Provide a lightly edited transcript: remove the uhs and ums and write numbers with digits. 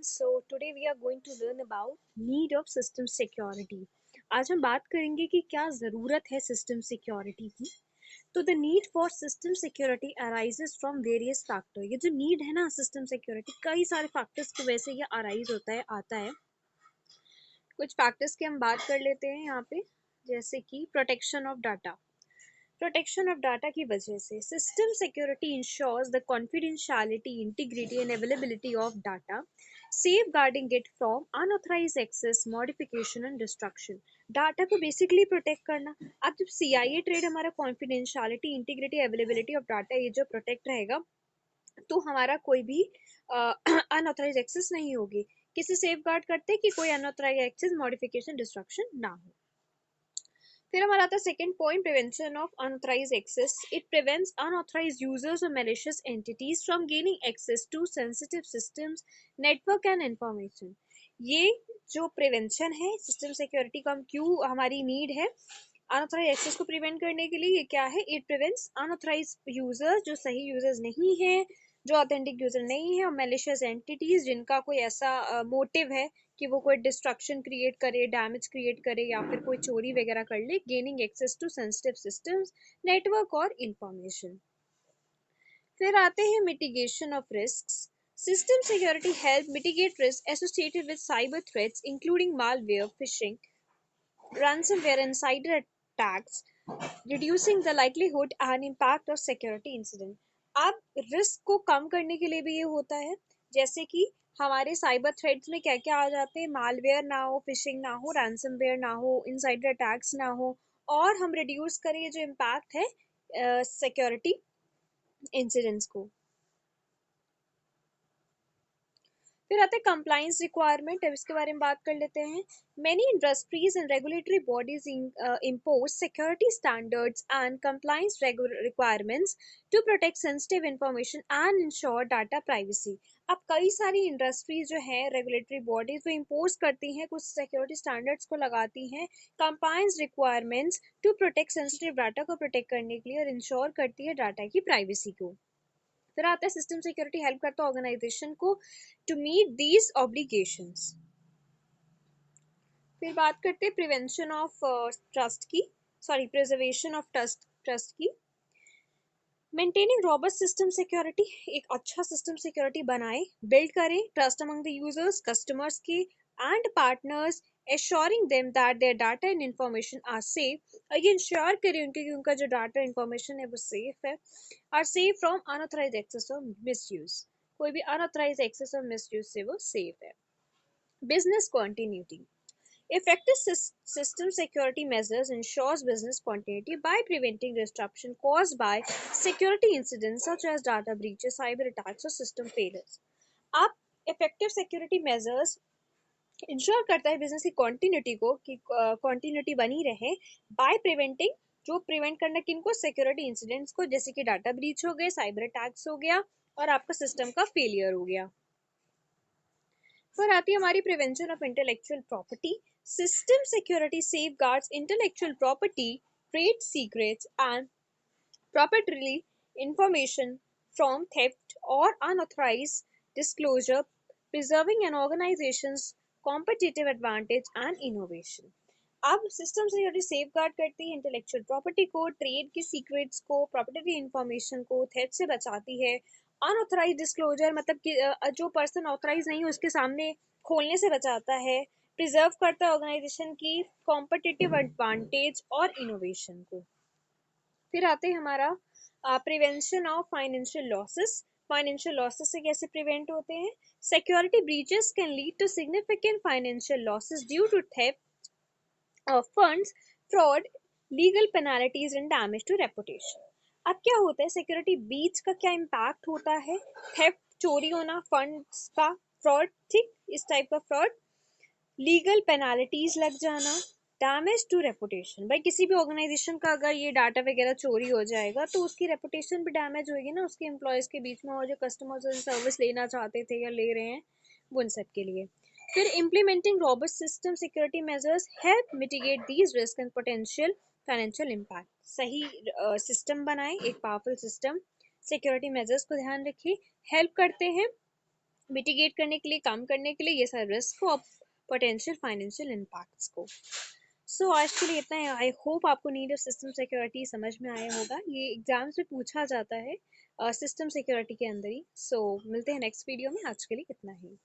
So today we are going to learn about need of system security. आज हम बात करेंगे कि क्या ज़रूरत है सिस्टम सिक्योरिटी की. तो the need for system security arises from various factor. ये जो नीड है ना सिस्टम सिक्योरिटी, कई सारे फैक्टर्स की वजह से ये अराइज होता है, आता है. कुछ फैक्टर्स की हम बात कर लेते हैं यहाँ पे, जैसे कि protection of data. Protection of data की वजह से system security ensures the confidentiality, integrity and availability of data, safeguarding it from unauthorized access, modification and destruction. Data को बेसिकली प्रोटेक्ट करना. अब जब CIA ट्रेड हमारा confidentiality, integrity, availability of data ये जो प्रोटेक्ट रहेगा, तो हमारा कोई भी अनऑथराइज एक्सेस नहीं होगी. किसे सेफ गार्ड करते हैं कि कोई अनऑथराइज एक्सेस, मॉडिफिकेशन, डिस्ट्रक्शन ना हो. फिर हमारा आता है second point, prevention of unauthorise access. It prevents unauthorise users और malicious entities from gaining access to sensitive systems, network and information. ये जो प्रिवेंशन है सिस्टम सिक्योरिटी का, हम क्यों हमारी नीड है अनऑथराइज एक्सेस को प्रिवेंट करने के लिए, ये क्या है? इट प्रिवेंट्स अनऑथराइज यूजर्स, जो सही यूजर्स नहीं है, जो ऑथेंटिक यूजर नहीं है, और मैलिशियस एंटिटीज जिनका कोई ऐसा मोटिव है कि वो कोई डिस्ट्रक्शन क्रिएट करे, डैमेज क्रिएट करे, या फिर कोई चोरी वगैरह कर ले, gaining access to sensitive systems, network और इंफॉर्मेशन. फिर आते हैं mitigation of risks. System security help mitigate risk associated with cyber threats including malware, phishing, ransomware and insider attacks, reducing the likelihood and impact of security incident. अब risk को कम करने के लिए भी ये होता है, जैसे कि हमारे साइबर थ्रेट्स में क्या क्या आ जाते हैं, मालवेयर ना हो, फिशिंग ना हो, रैंसमवेयर ना हो, इनसाइडर अटैक्स ना हो, और हम रिड्यूस करें ये जो इम्पैक्ट है सिक्योरिटी इंसिडेंट्स को. फिर आते हैं कंप्लाइंस रिक्वायरमेंट. अब इसके बारे में बात कर लेते हैं. Many industries and regulatory bodies impose security standards and compliance requirements to protect sensitive information and ensure data privacy. अब कई सारी इंडस्ट्रीज जो है, रेगुलेटरी बॉडीज, वो इम्पोज करती हैं, कुछ सिक्योरिटी स्टैंडर्ड्स को लगाती हैं, compliance requirements to protect sensitive data को प्रोटेक्ट करने के लिए, और इंश्योर करती है डाटा की प्राइवेसी को. फिर आता है सिस्टम सिक्योरिटी हेल्प करता है ऑर्गेनाइजेशन को टू मीट दीज ऑब्लिगेशंस. फिर बात करते हैं प्रिवेंशन ऑफ ट्रस्ट की, सॉरी प्रिजर्वेशन ऑफ ट्रस्ट की. मेंटेनिंग रॉबस्ट सिस्टम सिक्योरिटी, एक अच्छा सिस्टम सिक्योरिटी बनाए, बिल्ड करें trust among the users, customers के and partners, assuring them that their data and information are safe. और ये इंश्योर करें उनके कि उनका जो डाटा इंफॉर्मेशन है वो सेफ है, are safe from unauthorized access और मिसयूज. कोई भी अनऑथराइज एक्सेस और मिसयूज से वो सेफ है. Business continuity. Effective system security measures ensures business continuity by preventing disruption caused by security incidents such as data breaches, cyber attacks, or system failures. अब effective security measures ensure करता है business की continuity को, कि continuity बनी रहे, by preventing, जो prevent करना किनको, सिक्योरिटी इंसिडेंट्स को, जैसे कि डाटा ब्रीच हो गए, साइबर अटैक्स हो गया, और आपका सिस्टम का फेलियर हो गया. फिर आती है हमारी prevention of intellectual property. System security safeguards intellectual property, trade secrets and proprietary information from theft or unauthorized disclosure, preserving an organization's competitive advantage and innovation. अब सिस्टम सिक्योरिटी सेफ गार्ड करती है intellectual property को, trade के secrets को, property information को थेट से बचाती है, अनऑथराइज डिस्क्लोजर मतलब कि जो पर्सन ऑथराइज नहीं है उसके सामने खोलने से बचाता है, प्रिजर्व करता है ऑर्गेनाइजेशन की कॉम्पिटिटिव एडवांटेज और इनोवेशन को. फिर आते हैं हमारा prevention of financial losses. Financial losses से कैसे प्रिवेंट होते हैं? Security breaches can lead to significant financial losses due to theft of funds, fraud, legal penalties and damage to reputation. अब क्या होता है, सिक्योरिटी ब्रीच का क्या इम्पैक्ट होता है? थेफ्ट, चोरी होना, फंड्स का फ्रॉड, ठीक, इस टाइप का फ्रॉड, लीगल पेनल्टीज लग जाना, डैमेज टू रेपुटेशन. भाई किसी भी ऑर्गेनाइजेशन का अगर ये डाटा वगैरह चोरी हो जाएगा तो उसकी रेपुटेशन भी डैमेज होगी ना, उसके एम्प्लॉयज़ के बीच में, और जो कस्टमर्स सर्विस लेना चाहते थे या ले रहे हैं वो, उन सब के लिए. फिर implementing robust system security measures help mitigate these risk and potential financial impact. सही सिस्टम बनाए, एक पावरफुल सिस्टम, सिक्योरिटी मेजर्स को ध्यान रखिए, हेल्प करते हैं मिटिगेट करने के लिए, कम करने के लिए ये सारे रिस्क और पोटेंशियल फाइनेंशियल इम्पैक्ट्स को। सो आज के लिए इतना है। आई होप आपको नीड ऑफ सिस्टम सिक्योरिटी समझ में आया होगा। ये एग्जाम्स में पूछा जाता है सिस्टम सिक्योरिटी के अंदर ही। सो मिलते हैं नेक्स्ट वीडियो में। आज के लिए इतना ही।